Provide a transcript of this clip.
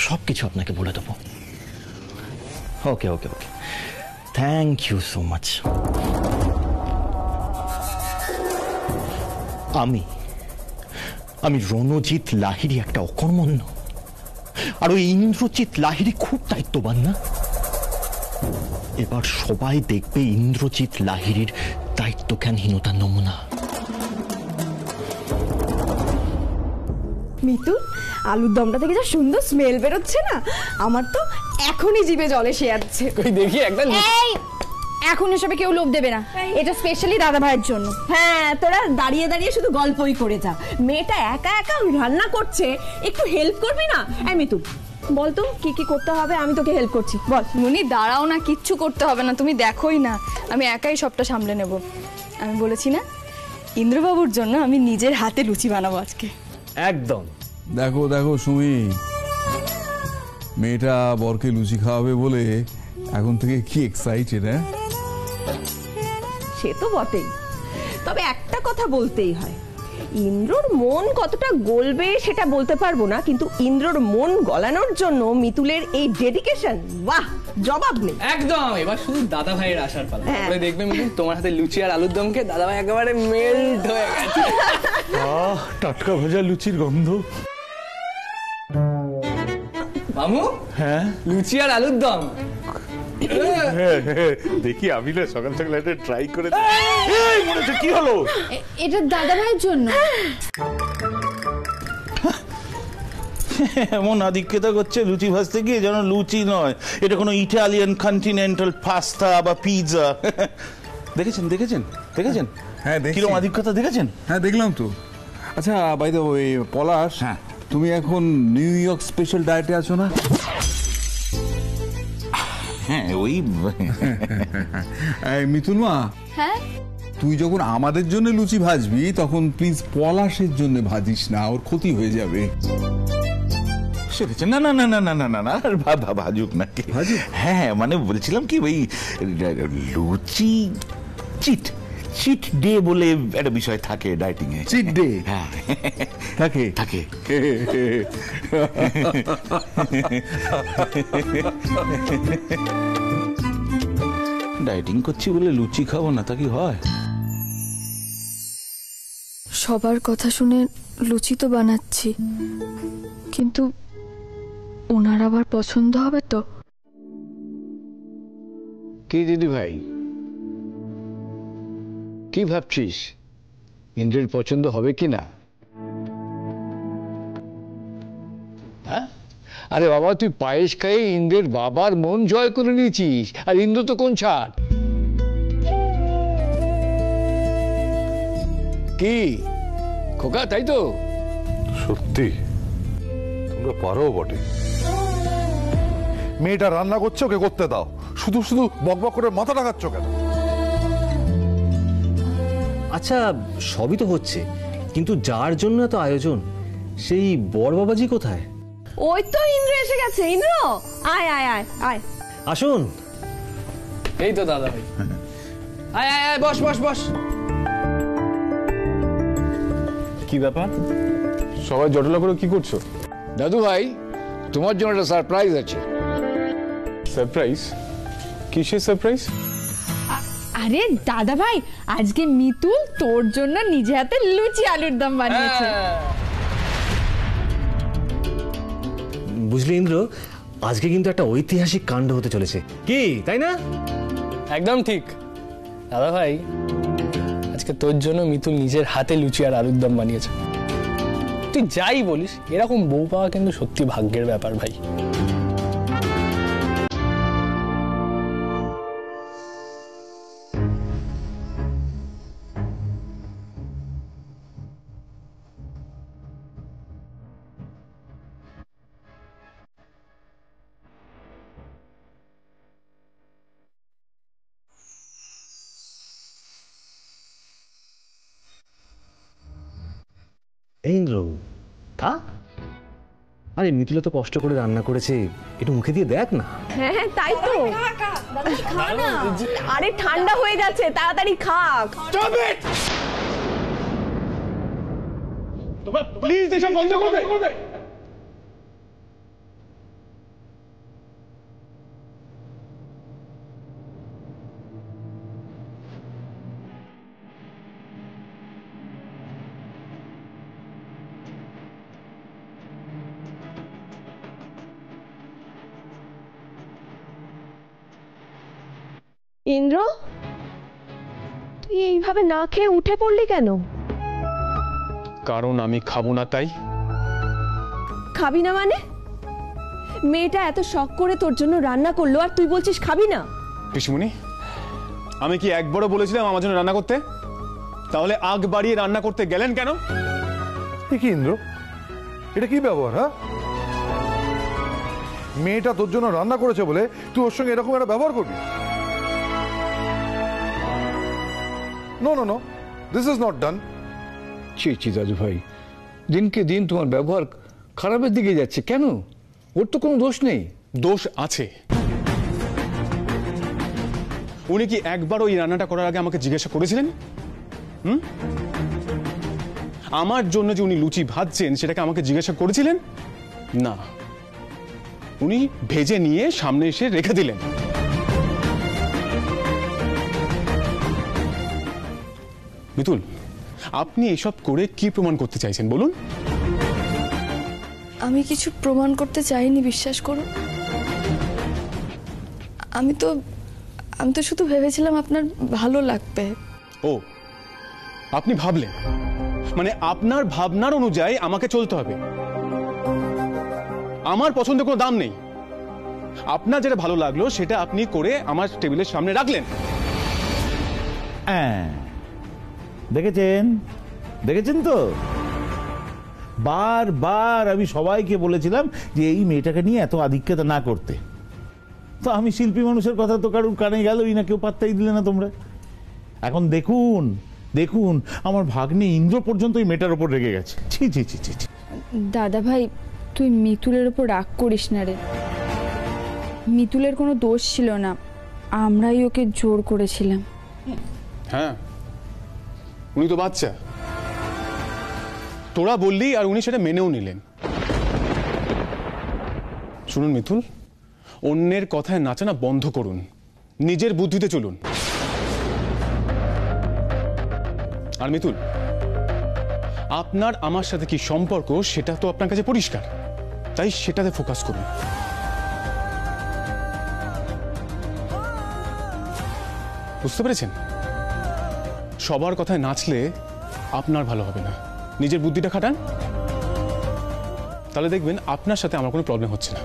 সবকিছু আপনাকে বলে দেবো। ওকে ওকে ওকে, থ্যাংক ইউ সো মাচ। আমি রণজিৎ লাহিড়ী একটা অকর্মণ্য, আর ওই ইন্দ্রজিৎ লাহিড়ী খুব দায়িত্ববান না? এবার সবাই দেখবে ইন্দ্রজিৎ লাহিড়ীর দায়িত্বজ্ঞানহীনতার নমুনা। মিতু, আলুর দমটা থেকে যা সুন্দর স্মেল বেরোচ্ছে না, আমার তো এখনই জিভে জল এসে যাচ্ছে। দেখি একদম এখন এসবে কেউ লোভ দেবে না, এটা স্পেশালি দাদা ভাইয়ের জন্য। হ্যাঁ, তোরা দাঁড়িয়ে দাঁড়িয়ে শুধু গল্পই করে যা। মেয়েটা একা একা রান্না করছে, একটু হেল্প করবি না? মিতু বল তো কি কি করতে হবে, আমি তোকে হেল্প করছি, বল। মুনি দাঁড়াও না, কিচ্ছু করতে হবে না, তুমি দেখোই না, আমি একাই সবটা সামলে নেব। আমি বলেছি না, ইন্দ্রবাবুর জন্য আমি নিজের হাতে লুচি বানাবো আজকে। একদম। দেখো দেখো সুমি, মেয়েটা বরকে লুচি খাওয়াবে বলে এখন থেকে কি এক্সাইটেড। হ্যাঁ, সে তো বটেই, তবে একটা কথা বলতেই হয়, ইন্দ্রর মন কতটা গলবে সেটা বলতে পারবো না, কিন্তু ইন্দ্রর মন গলানোর জন্য মিতুলের এই ডেডিকেশন, বাহ, জবাব নেই। একদম। এবার শুধু দাদা ভাইয়ের আসার পালা। তারপরে দেখবে মিতুল, তোমার হাতে লুচি আর আলুর দমকে দাদা ভাই একেবারে মেল্ট হয়ে গেছে। টাটকা ভাজা লুচির গন্ধ। মামু, হ্যাঁ, লুচি আর আলুর দম। দেখি আমি না সকাল সকাল এটা ট্রাই করে। কি হলো? এটা দাদা ভাইয়ের জন্য। এমন আধিক্যতা করছে লুচি ভাজতে গিয়ে যেন লুচি নয়, এটা কোনো ইটালিয়ান কন্টিনেন্টাল পাস্তা বা পিৎজা। দেখেছেন দেখেছেন দেখেছেন? হ্যাঁ, কিরকম আধিক্যতা দেখেছেন? হ্যাঁ দেখলাম তো। আচ্ছা বাই দ্য ওয়ে পলাশ, হ্যাঁ, তুমি এখন নিউ ইয়র্ক স্পেশাল ডায়েটে আছো না? হ্যাঁ ওই মিথুন মা, হ্যাঁ, তুই যখন আমাদের জন্য লুচি ভাজবি তখন প্লিজ পলাশের জন্য ভাজিস না, ওর ক্ষতি হয়ে যাবে। সেরেছে না না না না না না না না, ভাজুক নাকি? হ্যাঁ মানে বলছিলাম কি, ওই লুচি চিট চিট ডে বলে একটা বিষয় থাকে ডায়েটিং এ। Cheat day? হ্যাঁ থাকে থাকে। ডায়েটিং করছি বলে লুচি খাবো না, তা কি হয়? সবার কথা শুনে লুচি তো বানাচ্ছি, কিন্তু ওনার আবার পছন্দ হবে তো? কি দিদি ভাই, কি ভাবছিস? ইন্দ্রের পছন্দ হবে কি না? হ্যাঁ, আরে বাবা, তুই পায়েস খাইয়ে ইন্দ্রের বাবার মন জয় করে নিয়েছিস, আর ইন্দ্র তো কোন ছাড়। কি খোকা, তাই তো? সত্যি তোমরা পারো বটে। মেয়েটা রান্না করছে, ওকে করতে দাও, শুধু শুধু বকবক করে মাথা লাগাচ্ছ কেন? আচ্ছা সবই তো হচ্ছে, কিন্তু যার জন্য এত আয়োজন সেই বর বাবাজি কোথায়? ওই তো ইন্দ্র এসে গেছে। ইন্দ্র, আয় আয় আয় আয়। আসুন। এই তো দাদা ভাই। আয় আয় আয়, বস বস বস। কি ব্যাপার, সবাই জটলা করে কি করছো? দাদু ভাই, তোমার জন্য একটা সারপ্রাইজ আছে। সারপ্রাইজ? কিসের সারপ্রাইজ? আরে দাদা ভাই, আজকে মিতুল তোর জন্য নিজে হাতে লুচি আলুর দম বানিয়েছে। বুঝলি ইন্দ্র, আজকে কিন্তু একটা ঐতিহাসিক কাণ্ড হতে চলেছে, কি তাই না? একদম ঠিক দাদা ভাই, আজকে তোর জন্য মিতুল নিজের হাতে লুচি আর আলুর দম বানিয়েছে। তুই যাই বলিস, এরকম বউ পাওয়া কিন্তু সত্যি ভাগ্যের ব্যাপার ভাই। ইন্দ্র তা, আরে মিতুলা তো কষ্ট করে রান্না করেছে, একটু মুখে দিয়ে দেখ না। হ্যাঁ হ্যাঁ তাই তো। আরে ঠান্ডা হয়ে যাচ্ছে, তাড়াতাড়ি খাক। প্লিজ এসব বন্ধ করবে। ইন্দ্র, তুই এইভাবে না খেয়ে উঠে পড়লি কেন? কারণ আমি খাবো না তাই। খাবি না মানে? মেয়েটা এত শখ করে তোর জন্য রান্না করলো আর তুই বলছিস খাবি না? পিসিমণি, আমি কি একবারও বলেছিলাম আমার জন্য রান্না করতে? তাহলে আগ বাড়িয়ে রান্না করতে গেলেন কেন? কি ইন্দ্র, এটা কি ব্যবহার? হ্যাঁ, মেয়েটা তোর জন্য রান্না করেছে বলে তুই ওর সঙ্গে এরকম একটা ব্যবহার করবি? No no no, this is not done. ছি দাদু ভাই, দিনকে দিন তোমার ব্যবহার খারাপের দিকে যাচ্ছে কেন? ওর তো কোনো দোষ নেই। দোষ আছে। উনি কি একবার ওই রান্নাটা করার আগে আমাকে জিজ্ঞাসা করেছিলেন? আমার জন্য যে উনি লুচি ভাজছেন সেটাকে আমাকে জিজ্ঞাসা করেছিলেন না। উনি ভেজে নিয়ে সামনে এসে রেখে দিলেন। মিতুল, আপনি এসব করে কি প্রমাণ করতে চাইছেন বলুন? আমি কিছু প্রমাণ করতে চাইনি, বিশ্বাস করুন। আমি তো শুধু ভেবেছিলাম আপনার ভালো লাগবে। ও, আপনি ভাবলেন, মানে আপনার ভাবনার অনুযায়ী আমাকে চলতে হবে। আমার পছন্দের কোনো দাম নেই। আপনার যেটা ভালো লাগলো সেটা আপনি করে আমার টেবিলের সামনে রাখলেন। দেখেছেন তো, বারবার আমি সবাইকে বলেছিলাম যে এই মেয়েটাকে নিয়ে এত আধিক্যতা না করতে। তো আমি শিল্পী মানুষের কথা তো কারোর কানে গেলই না, কেউ পাত্তাই দিলে না তোমরা। এখন দেখুন দেখুন, আমার ভাগ্নে ইন্দ্র পর্যন্ত এই মেয়েটার ওপর রেগে গেছে। ছি ছি ছি ছি ছি। দাদা ভাই, তুই মিতুলের ওপর রাগ করিস না রে। মিতুলের কোনো দোষ ছিল না, আমরাই ওকে জোর করেছিলাম। হ্যাঁ, উনি তো বাচ্চা। তোরা বললি আর উনি সেটা মেনেও নিলেন। শুনুন মিতুল, অন্যের কথায় নাচানা বন্ধ করুন, নিজের বুদ্ধিতে চলুন। আর মিতুল, আপনার আমার সাথে কি সম্পর্ক সেটা তো আপনার কাছে পরিষ্কার, তাই সেটাতে ফোকাস করুন। বুঝতে পেরেছেন? সবার কথায় নাচলে আপনার ভালো হবে না। নিজের বুদ্ধিটা খাটান, তাহলে দেখবেন আপনার সাথে আমার কোনো প্রবলেম হচ্ছে না।